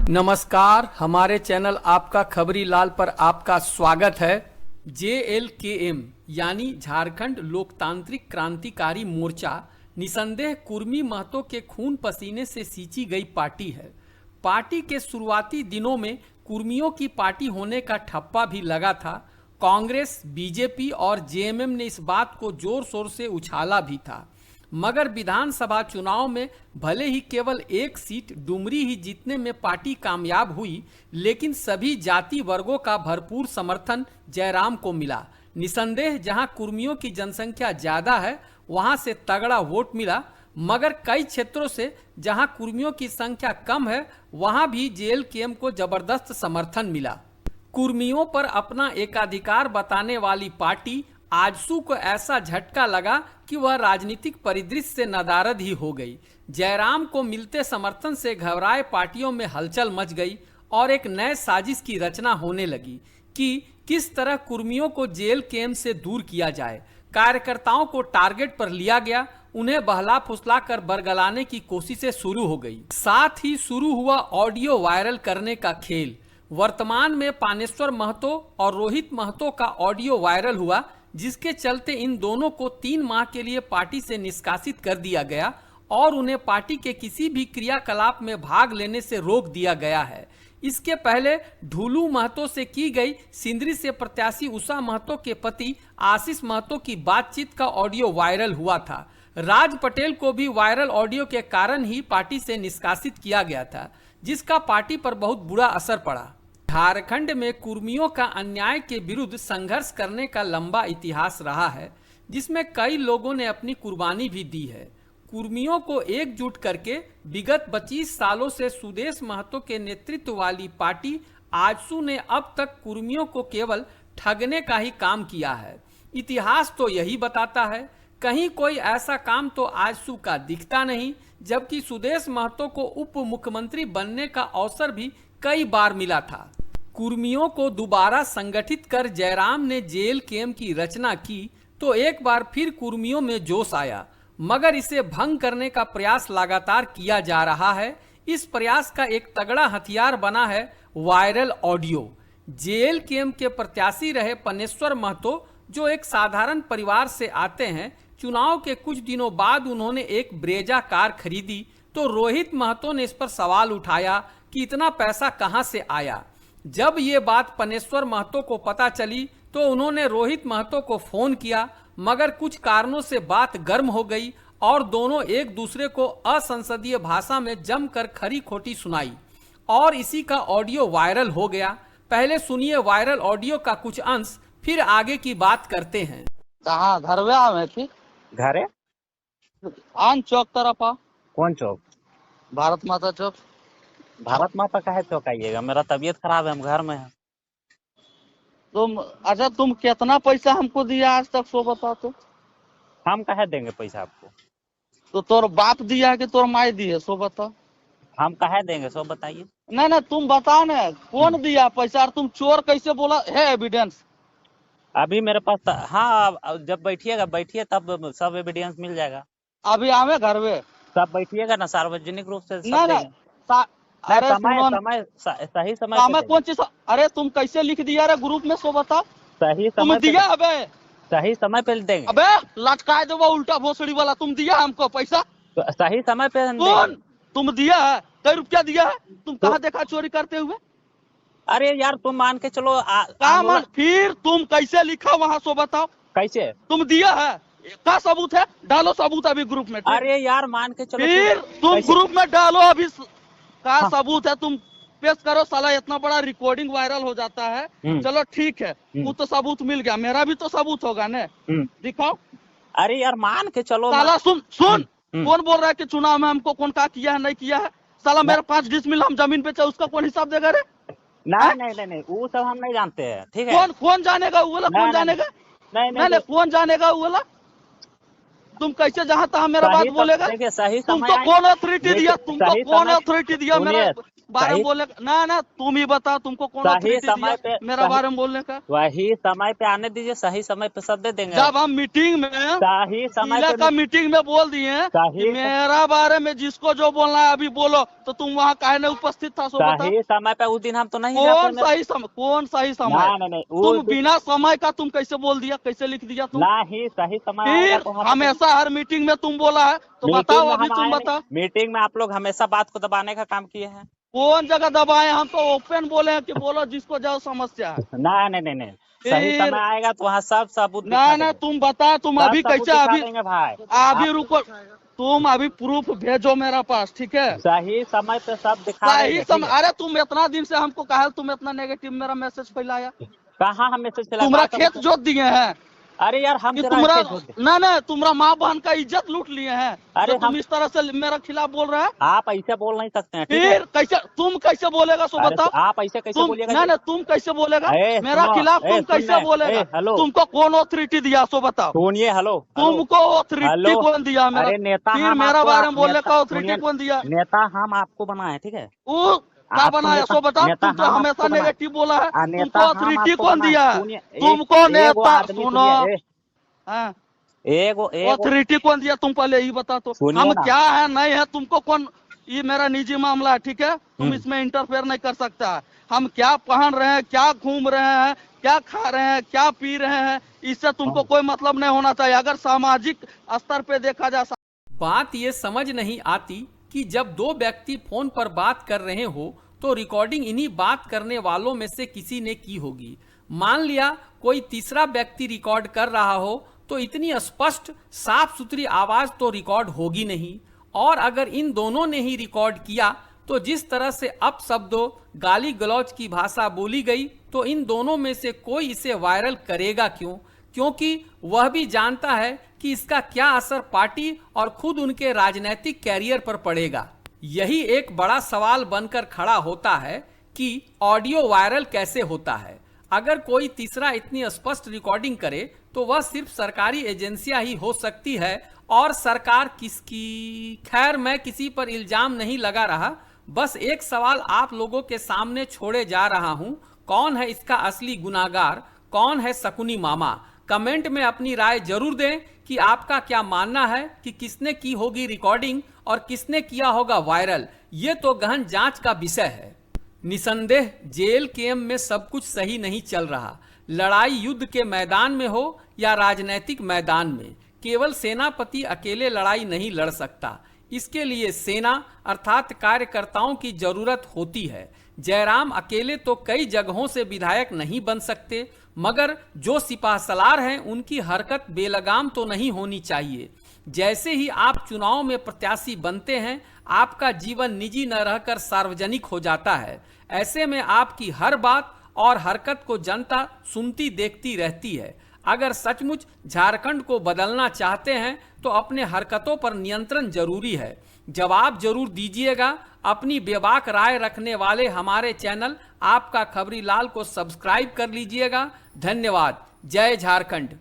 नमस्कार, हमारे चैनल आपका खबरी लाल पर आपका स्वागत है। JLKM यानी झारखंड लोकतांत्रिक क्रांतिकारी मोर्चा निसंदेह कुर्मी महतो के खून पसीने से सींची गई पार्टी है। पार्टी के शुरुआती दिनों में कुर्मियों की पार्टी होने का ठप्पा भी लगा था। कांग्रेस, बीजेपी और JMM ने इस बात को जोर शोर से उछाला भी था, मगर विधानसभा चुनाव में भले ही केवल एक सीट डुमरी ही जीतने में पार्टी कामयाब हुई, लेकिन सभी जाति वर्गों का भरपूर समर्थन जयराम को मिला। निसंदेह जहां कुर्मियों की जनसंख्या ज्यादा है वहां से तगड़ा वोट मिला, मगर कई क्षेत्रों से जहां कुर्मियों की संख्या कम है वहां भी JLKM को जबरदस्त समर्थन मिला। कुर्मियों पर अपना एकाधिकार बताने वाली पार्टी आजसू को ऐसा झटका लगा कि वह राजनीतिक परिदृश्य से नदारद ही हो गई। जयराम को मिलते समर्थन से घबराए पार्टियों में हलचल मच गई और एक नए साजिश की रचना होने लगी कि किस तरह कुर्मियों को JLKM से दूर किया जाए। कार्यकर्ताओं को टारगेट पर लिया गया, उन्हें बहला फुसला कर बरगलाने की कोशिशें शुरू हो गई। साथ ही शुरू हुआ ऑडियो वायरल करने का खेल। वर्तमान में पानेश्वर महतो और रोहित महतो का ऑडियो वायरल हुआ, जिसके चलते इन दोनों को 3 माह के लिए पार्टी से निष्कासित कर दिया गया और उन्हें पार्टी के किसी भी क्रियाकलाप में भाग लेने से रोक दिया गया है। इसके पहले ढुलू महतो से की गई सिंदरी से प्रत्याशी उषा महतो के पति आशीष महतो की बातचीत का ऑडियो वायरल हुआ था। राज पटेल को भी वायरल ऑडियो के कारण ही पार्टी से निष्कासित किया गया था, जिसका पार्टी पर बहुत बुरा असर पड़ा। झारखंड में कुर्मियों का अन्याय के विरुद्ध संघर्ष करने का लंबा इतिहास रहा है, जिसमें कई लोगों ने अपनी कुर्बानी भी दी है। कुर्मियों को एकजुट करके विगत 25 सालों से सुदेश महतो के नेतृत्व वाली पार्टी आजसू ने अब तक कुर्मियों को केवल ठगने का ही काम किया है। इतिहास तो यही बताता है, कहीं कोई ऐसा काम तो आजसू का दिखता नहीं, जबकि सुदेश महतो को उप मुख्यमंत्री बनने का अवसर भी कई बार मिला था। कुर्मियों को दोबारा संगठित कर जयराम ने JLKM की रचना की तो एक बार फिर कुर्मियों में जोश आया, मगर इसे भंग करने का प्रयास लगातार किया जा रहा है। इस प्रयास का एक तगड़ा हथियार बना है वायरल ऑडियो। JLKM के प्रत्याशी रहे पानेश्वर महतो, जो एक साधारण परिवार से आते हैं, चुनाव के कुछ दिनों बाद उन्होंने एक ब्रेजा कार खरीदी तो रोहित महतो ने इस पर सवाल उठाया कि इतना पैसा कहां से आया। जब ये बात पानेश्वर महतो को पता चली तो उन्होंने रोहित महतो को फोन किया, मगर कुछ कारणों से बात गर्म हो गई और दोनों एक दूसरे को असंसदीय भाषा में जमकर खरी खोटी सुनाई और इसी का ऑडियो वायरल हो गया। पहले सुनिए वायरल ऑडियो का कुछ अंश, फिर आगे की बात करते हैं। कहाँ घर में आवे थी? घरे आन चौक तरफ आ। कौन चौक? भारत माता चौक। भारत माता का है चौक आइएगा, मेरा तबीयत खराब है, हम घर में हैं। तुम कितना पैसा हमको दिया आज तक सो बता तो। हम कहे देंगे पैसा आपको? तो तोर बाप दिया है कि तोर माई दी है सो बता। हम कहे देंगे, सो बताइए। नहीं तुम बता न कौन दिया पैसा और तुम चोर कैसे बोला है? एविडेंस अभी मेरे पास हाँ, जब बैठिए तब सब एविडेंस मिल जाएगा। अभी आवे घर में सब बैठिएगा ना, सार्वजनिक रूप से अरे समय सही समय कौन चीज? अरे तुम कैसे लिख दिया रे ग्रुप में सो बता। सही तुम समय दिया? अबे सही समय पे देंगे। अबे लटका दो उल्टा भोसड़ी वाला। तुम दिया हमको पैसा? तो सही समय पे कौन तुम दिया है? कई रुपया दिया है? तुम कहाँ देखा चोरी करते हुए? अरे यार तुम मान के चलो। फिर तुम कैसे लिखा वहाँ सो बताओ। कैसे तुम दिया है? क्या सबूत है? डालो सबूत अभी ग्रुप में। अरे यार मान के चलो, फिर तुम ग्रुप में डालो अभी क्या सबूत है तुम पेश करो। साला इतना बड़ा रिकॉर्डिंग वायरल हो जाता है। चलो ठीक है, वो तो सबूत मिल गया, मेरा भी तो सबूत होगा न। दिखाओ। अरे यार मान के चलो। साला सुन कौन बोल रहा है कि चुनाव में हमको कौन क्या किया है नहीं किया है? साला मेरा 5 डिसमिल हम जमीन पे चाहे उसका कौन हिसाब देगा रे? नहीं वो सब हम नहीं जानते हैं। ठीक है, कौन जानेगा वो वाला? कौन जानेगा? नहीं कौन जानेगा वो वाला? तुम कैसे जहाँ तहाँ मेरा बात बोलेगा? सही तुमको कौन अथॉरिटी दिया? तुमको कौन अथॉरिटी दिया मेरा बारे में सही बोलने का? ना तुम ही बताओ, तुमको कौन सही authority समय दिया पे मेरा बारे में बोलने का? वही समय पे आने दीजिए, सही समय पे सब दे देंगे। जब हम मीटिंग में सही समय जिला पे का मीटिंग में बोल दिए कि सही मेरा बारे में जिसको जो बोलना है अभी बोलो, तो तुम वहाँ काहे नहीं उपस्थित था? सो बताओ, सही समय पे उस दिन हम तो नहीं जाते। कौन सही समय? नहीं तुम बिना समय का तुम कैसे बोल दिया, कैसे लिख दिया तुम? नहीं, सही समय आएगा फिर तो वहाँ पे हमेशा हर मीटिंग में तुम बोला है, तो बताओ अभी तुम बताओ, मीटिंग में आप लोग हमेशा बात को दबाने का काम किए हैं। कौन जगह दबाए? हम तो ओपन बोले हैं कि बोलो जिसको जो समस्या है। नहीं, सही फिर समय आएगा तो वहाँ सब सबूत दिखा ना देंगे। तुम बता, तुम सब अभी सबूत कैसे दिखा अभी देंगे भाई। अभी रुको, तुम अभी प्रूफ भेजो मेरा पास, ठीक है? सही समय पे सब दिखा सही देंगे, ठीक समय। है। अरे तुम इतना दिन से हमको कहा, तुम इतना नेगेटिव मेरा मैसेज फैलाया, कहाँ हम मैसेज चला? तुम्हारा खेत जोत दिए हैं अरे यार हम कि जरा तुम्हारा ऐसे छोड़ दे। ना तुम्हारा माँ बहन का इज्जत लूट लिए हैं, अरे जो तुम हम इस तरह से मेरा खिलाफ बोल रहे हैं। आप ऐसे बोल नहीं सकते हैं, ठीक है। फिर कैसे तुम कैसे बोलेगा? सो अरे बताओ, आप ऐसे कैसे तुम बोलिएगा? ना तुम कैसे बोलेगा ए, मेरा सुनो, खिलाफ? तुम सुन कैसे ले, बोलेगा? हेलो। तुमको कौन ऑथोरिटी दिया? सो बताओ, सुनिए, हेलो तुमको ऑथोरिटी हेलो। कौन दिया मेरा? अरे नेता फिर हम मेरा आपको बारे में बोलने नेता का ऑथोरिटी सुनिए, कौन दिया? नेता हम आपको बनाए, ठीक है। वो क्या आपको बनाया? नेता सो बताओ, नेता तुम तो हम हमेशा आपको बनाए। नेगेटिव बोला है। तुमको नेता हम ऑथोरिटी आपको कौन बनाए। दिया? सुनिए, तुमको एगो नेता आदमी सुनो, सुनिए, हाँ, एगो ऑथोरिटी कौन दिया? तुम पहले ये बता, तो सुनिए हम ना। क्या है नहीं है तुमको कौन? ये मेरा निजी मामला है, ठीक है? तुम हम्म। इसमें इंटरफेयर नहीं कर सकता। हम क्या पहन रहे हैं, क्या घूम रहे हैं, क्या खा रहे हैं, क्या पी रहे हैं, इससे तुमको कोई मतलब नहीं होना चाहिए। अगर सामाजिक स्तर पे देखा जा, बात ये समझ नहीं आती कि जब दो व्यक्ति फोन पर बात कर रहे हो तो रिकॉर्डिंग इन्हीं बात करने वालों में से किसी ने की होगी। मान लिया कोई तीसरा व्यक्ति रिकॉर्ड कर रहा हो तो इतनी स्पष्ट साफ सुथरी आवाज तो रिकॉर्ड होगी नहीं। और अगर इन दोनों ने ही रिकॉर्ड किया तो जिस तरह से अपशब्दों गाली गलौज की भाषा बोली गई, तो इन दोनों में से कोई इसे वायरल करेगा क्यों? क्योंकि वह भी जानता है कि इसका क्या असर पार्टी और खुद उनके राजनीतिक कैरियर पर पड़ेगा। यही एक बड़ा सवाल बनकर खड़ा होता है कि ऑडियो वायरल कैसे होता है। अगर कोई तीसरा इतनी स्पष्ट रिकॉर्डिंग करे तो वह सिर्फ सरकारी एजेंसियां ही हो सकती है। और सरकार किसकी? खैर, मैं किसी पर इल्जाम नहीं लगा रहा, बस एक सवाल आप लोगों के सामने छोड़े जा रहा हूं, कौन है इसका असली गुनाहगार, कौन है शकुनी मामा? कमेंट में अपनी राय जरूर दें कि आपका क्या मानना है कि किसने की होगी रिकॉर्डिंग और किसने किया होगा वायरल। ये तो गहन जांच का विषय है। निसंदेह जेल केम में सब कुछ सही नहीं चल रहा। लड़ाई युद्ध के मैदान में हो या राजनीतिक मैदान में, केवल सेनापति अकेले लड़ाई नहीं लड़ सकता। इसके लिए सेना अर्थात कार्यकर्ताओं की जरूरत होती है। जयराम अकेले तो कई जगहों से विधायक नहीं बन सकते, मगर जो सिपाह सलार हैं उनकी हरकत बेलगाम तो नहीं होनी चाहिए। जैसे ही आप चुनाव में प्रत्याशी बनते हैं, आपका जीवन निजी न रहकर सार्वजनिक हो जाता है। ऐसे में आपकी हर बात और हरकत को जनता सुनती देखती रहती है। अगर सचमुच झारखंड को बदलना चाहते हैं तो अपने हरकतों पर नियंत्रण जरूरी है। जवाब जरूर दीजिएगा। अपनी बेबाक राय रखने वाले हमारे चैनल आपका खबरी लाल को सब्सक्राइब कर लीजिएगा। धन्यवाद। जय झारखंड।